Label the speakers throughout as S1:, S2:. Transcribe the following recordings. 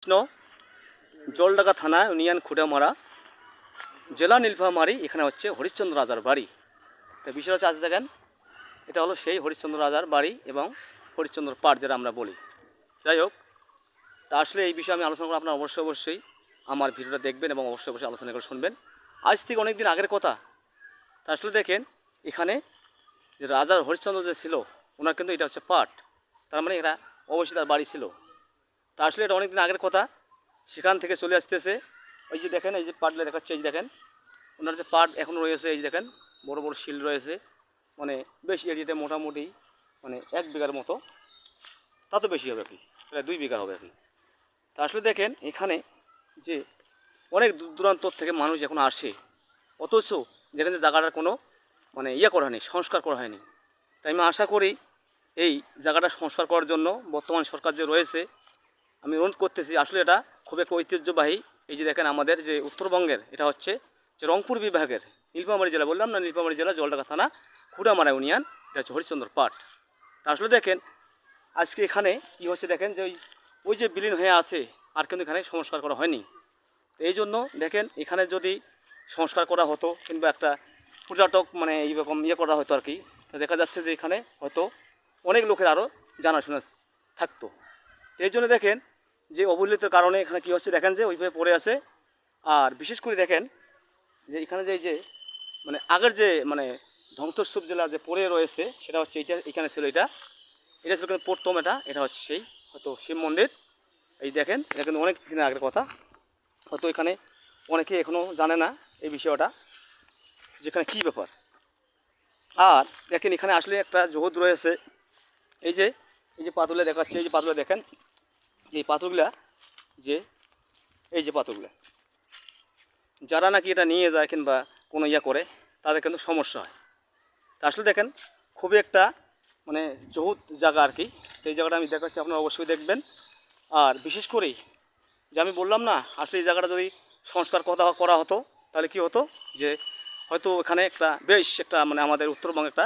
S1: কৃষ্ণ জলঢাকা থানা ইউনিয়ন খুঁটামারা জেলা নীলফামারী। এখানে হচ্ছে হরিশ্চন্দ্র রাজার বাড়ি। তো বিষয় হচ্ছে আজ দেখেন এটা হলো সেই হরিশ্চন্দ্র রাজার বাড়ি এবং হরিশ্চন্দ্র পাড় যেটা আমরা বলি। যাই হোক, তা আসলে এই বিষয়ে আমি আলোচনা করব। আপনারা অবশ্যই আমার ভিডিওটা দেখবেন এবং অবশ্যই আলোচনা করে শুনবেন। আজ থেকে অনেক দিন আগের কথা। তা আসলে দেখেন এখানে যে রাজার হরিশ্চন্দ্র যে ছিল ওনার কিন্তু এটা হচ্ছে পাট, তার মানে এরা অবশ্যই তার বাড়ি ছিল। তা আসলে এটা অনেক দিন আগের কথা। সেখান থেকে চলে আসতেছে ওই যে দেখেন এই যে পাটলে দেখাচ্ছে, এই যে দেখেন ওনার যে পাট এখনও রয়েছে, এই যে দেখেন বড় বড় শিল রয়েছে, মানে বেশ এরিয়াতে মোটামুটি মানে 1 বিঘার মতো, তা তো বেশি হবে আর কি, প্রায় 2 বিঘা হবে আর কি। তা আসলে দেখেন এখানে যে অনেক দূর দূরান্তর থেকে মানুষ এখন আসে, অথচ যেখানে জায়গাটার কোনো মানে করা হয়নি, সংস্কার করা হয়নি। তাই আমি আশা করি এই জায়গাটা সংস্কার করার জন্য বর্তমান সরকার যে রয়েছে, আমি অনুরোধ করতেছি। আসলে এটা খুব একটা ঐতিহ্যবাহী। এই যে দেখেন আমাদের যে উত্তরবঙ্গের, এটা হচ্ছে যে রংপুর বিভাগের নীলফামারী জেলা, বললাম না নীলফামারী জেলা জলঢাকা থানা খুঁটামারা ইউনিয়ন, এটা হচ্ছে হরিশ্চন্দ্র পাট। তা আসলে দেখেন আজকে এখানে কী হচ্ছে দেখেন যে ওই যে বিলীন হয়ে আছে, আর কিন্তু এখানে সংস্কার করা হয়নি। তো এই জন্য দেখেন এখানে যদি সংস্কার করা হতো কিংবা একটা পর্যটক মানে এইরকম করা হতো আর কি, তো দেখা যাচ্ছে যে এখানে হয়তো অনেক লোকের আরও জানাশোনা থাকতো। এই জন্য দেখেন যে অবহেলিত কারণে এখানে কী হচ্ছে দেখেন যে ওইভাবে পড়ে আছে। আর বিশেষ করে দেখেন যে এখানে যে মানে আগের যে মানে ধ্বংসস্তূপ জেলা যে পড়ে রয়েছে, সেটা হচ্ছে এইটা, এখানে ছিল এটা ছিল কিন্তু প্রথম, এটা হচ্ছে সেই হয়তো শিব মন্দির। এই দেখেন এটা কিন্তু অনেক দিন আগের কথা, হয়তো এখানে অনেকে এখনও জানে না এই বিষয়টা, যেখানে কী ব্যাপার। আর দেখেন এখানে আসলে একটা জগৎ রয়েছে। এই যে পাথরগুলো দেখাচ্ছে, এই যে পাথরগুলো দেখেন, এই পাথরগুলা যে এই যে পাথরগুলো যারা নাকি এটা নিয়ে যায় কিংবা কোনো করে, তাদের কিন্তু সমস্যা হয়। তা আসলে দেখেন খুবই একটা মানে জহুত জায়গা আর কি। সেই জায়গাটা আমি দেখাচ্ছি, আপনারা অবশ্যই দেখবেন। আর বিশেষ করেই যে আমি বললাম না, আসলে এই জায়গাটা যদি সংস্কার করা হতো তাহলে কি হতো যে হয়তো এখানে একটা বেশ একটা মানে আমাদের উত্তরবঙ্গে একটা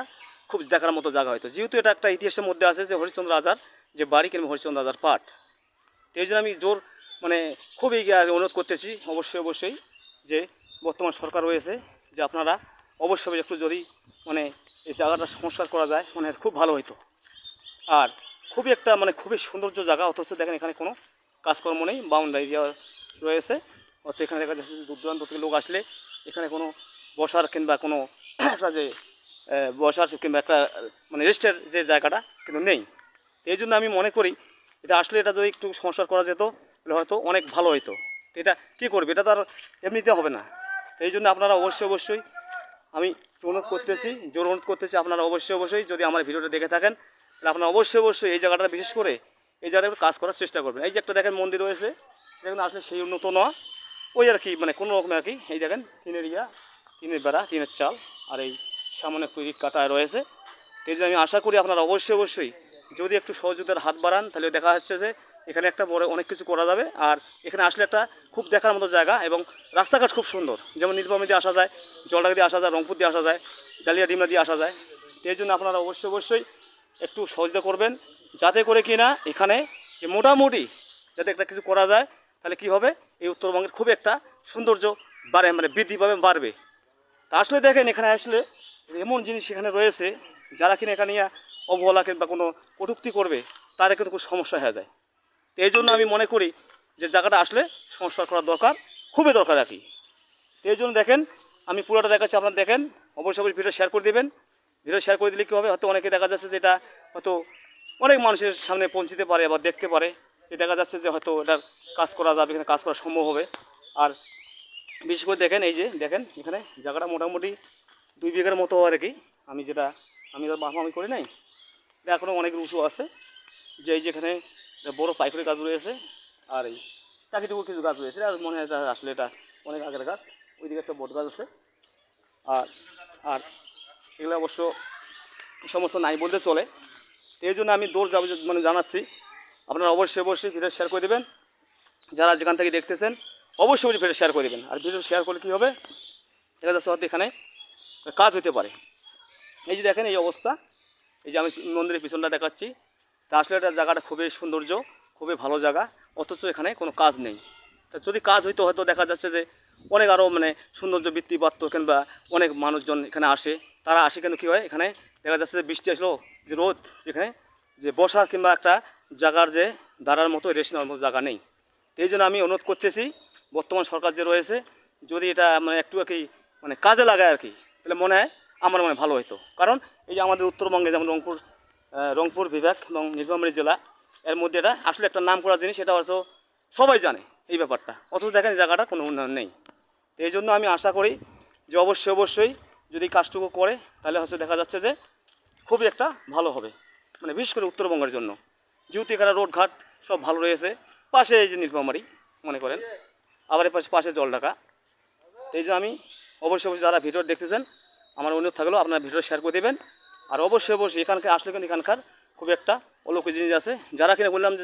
S1: খুব দেখার মতো জায়গা হয়তো, যেহেতু এটা একটা ইতিহাসের মধ্যে আছে যে হরিশ্চন্দ্র রাজার যে বাড়ি কিংবা হরিশ্চন্দ্র রাজার পাট। তো এই জন্য আমি জোর মানে খুবই অনুরোধ করতেছি অবশ্যই যে বর্তমান সরকার রয়েছে যে আপনারা অবশ্যই একটু যদি মানে এই জায়গাটা সংস্কার করা যায় মানে খুব ভালো হতো। আর খুবই একটা মানে খুবই সৌন্দর্য জায়গা, অথচ দেখেন এখানে কোনো কাজকর্ম নেই, বাউন্ডারি দেওয়া রয়েছে। অত এখানে দেখা যাচ্ছে দূর দূরান্ত থেকে লোক আসলে এখানে কোনো বসার কিংবা কোনো একটা যে বসার কিংবা একটা মানে রেস্টের যে জায়গাটা কিন্তু নেই। এই জন্য আমি মনে করি এটা আসলে এটা যদি একটু সংস্কার করা যেত তাহলে হয়তো অনেক ভালো হতো। এটা কী করবে, এটা তো আর এমনিতে হবে না। এই জন্য আপনারা অবশ্যই আমি অনুরোধ করতেছি, জোর অনুরোধ করতেছি, আপনারা অবশ্যই যদি আমার ভিডিওটা দেখে থাকেন তাহলে আপনারা অবশ্যই এই জায়গাটা বিশেষ করে এই জায়গাটা কাজ করার চেষ্টা করবেন। এই যে একটা দেখেন মন্দির রয়েছে, দেখুন আসলে সেই উন্নত নয়, ওই আর কি মানে কোনো রকম আর কি। এই দেখেন টিনের টিনের বেড়া, টিনের চাল, আর এই সামনে একটু ইট কাটা রয়েছে। এই জন্য আমি আশা করি আপনারা অবশ্যই যদি একটু সহযোগিতার হাত বাড়ান তাহলে দেখা যাচ্ছে যে এখানে একটা বড় অনেক কিছু করা যাবে। আর এখানে আসলে একটা খুব দেখার মতো জায়গা এবং রাস্তাঘাট খুব সুন্দর, যেমন নীলফামারী দিয়ে আসা যায়, জলঢাকা দিয়ে আসা যায়, রংপুর দিয়ে আসা যায়, ডালিয়া ডিমলা দিয়ে আসা যায়। এই জন্য আপনারা অবশ্যই একটু সহযোগিতা করবেন, যাতে করে কিনা এখানে যে মোটামুটি যাতে একটা কিছু করা যায়, তাহলে কি হবে এই উত্তরবঙ্গের খুব একটা সৌন্দর্য মানে বৃদ্ধি পাবে, বাড়বে। তা আসলে দেখেন এখানে আসলে এমন জিনিস এখানে রয়েছে, যারা কিনা এখানে অবহেলা কিংবা কোনো কটূক্তি করবে তাদের কিন্তু খুব সমস্যা হয়ে যায়। তো এই জন্য আমি মনে করি যে জায়গাটা আসলে সংস্কার করা দরকার, খুবই দরকার আর কি। এই জন্য দেখেন আমি পুরোটা দেখাচ্ছি, আপনারা দেখেন, অবশ্যই ভিডিও শেয়ার করে দেবেন। ভিডিও শেয়ার করে দিলে কী হবে, হয়তো অনেকে দেখা যাচ্ছে যে এটা হয়তো অনেক মানুষের সামনে পৌঁছতে পারে বা দেখতে পারে, যে দেখা যাচ্ছে যে হয়তো এটার কাজ করা যাবে, এখানে কাজ করা সম্ভব হবে। আর বিশেষ করে দেখেন এই যে দেখেন এখানে জায়গাটা মোটামুটি 2 বিঘার মতো আর কি। আমি তো মাফামাফি করি নাই, এটা এখনও অনেক উঁচু আছে। যে এই যেখানে বড় পাইকারি গাছ রয়েছে, আর এই টাকিটুকু কিছু গাছ রয়েছে, আর মনে হয় আসলে এটা অনেক আগের গাছ। ওইদিকে একটা বট গাছ আছে। আর আর এগুলো অবশ্য সমস্ত নাই বলতে চলে। এই জন্য আমি দৌড় যাবো মানে জানাচ্ছি, আপনারা অবশ্যই ভিডিও শেয়ার করে দেবেন। যারা যেখান থেকে দেখতেছেন অবশ্যই ভিডিও শেয়ার করে দেবেন। আর ভিডিও শেয়ার করলে কী হবে, দেখা যাচ্ছে হয়তো এখানে কাজ হতে পারে। এই যে দেখেন এই অবস্থা, এই যে আমি মন্দিরের পিছনটা দেখাচ্ছি। তা আসলে এটা জায়গাটা খুবই সৌন্দর্য, খুবই ভালো জায়গা, অথচ এখানে কোনো কাজ নেই। তা যদি কাজ হইতো হয়তো দেখা যাচ্ছে যে অনেক আরও মানে সৌন্দর্য বৃদ্ধি পারত, কিংবা অনেক মানুষজন এখানে আসে, তারা আসে, কিন্তু কী হয় এখানে দেখা যাচ্ছে যে বৃষ্টি আসলো, যে রোদ, এখানে যে বসার কিংবা একটা জায়গার যে দাঁড়ার মতো রেস্ট নেওয়ার মতো জায়গা নেই। এই জন্য আমি অনুরোধ করতেছি বর্তমান সরকার যে রয়েছে, যদি এটা মানে একটু আর কি মানে কাজে লাগায় আর কি, তাহলে মনে হয় আমার মনে হয় ভালো হতো। কারণ এই যে আমাদের উত্তরবঙ্গে যেমন রংপুর বিভাগ এবং নীলফামারী জেলা, এর মধ্যে এটা আসলে একটা নাম করা জিনিস, এটা হয়তো সবাই জানে এই ব্যাপারটা, অথচ দেখেন এই জায়গাটা কোনো উন্নয়ন নেই। তো এই জন্য আমি আশা করি যে অবশ্যই যদি কাজটুকু করে তাহলে হয়তো দেখা যাচ্ছে যে খুবই একটা ভালো হবে, মানে বিশেষ করে উত্তরবঙ্গের জন্য, যেহেতু এখানে রোডঘাট সব ভালো রয়েছে, পাশে এই যে নীলফামারী মনে করেন, আবার এর পাশে জলঢাকা। এই যে আমি অবশ্যই যারা ভিডিও দেখতেছেন, আমার অনুরোধ থাকলেও আপনারা ভিডিও শেয়ার করে দেবেন। আর অবশ্যই এখানকার আসলে কিন্তু এখানকার খুব একটা অলৌকিক জিনিস আছে, যারা কিনা বললাম যে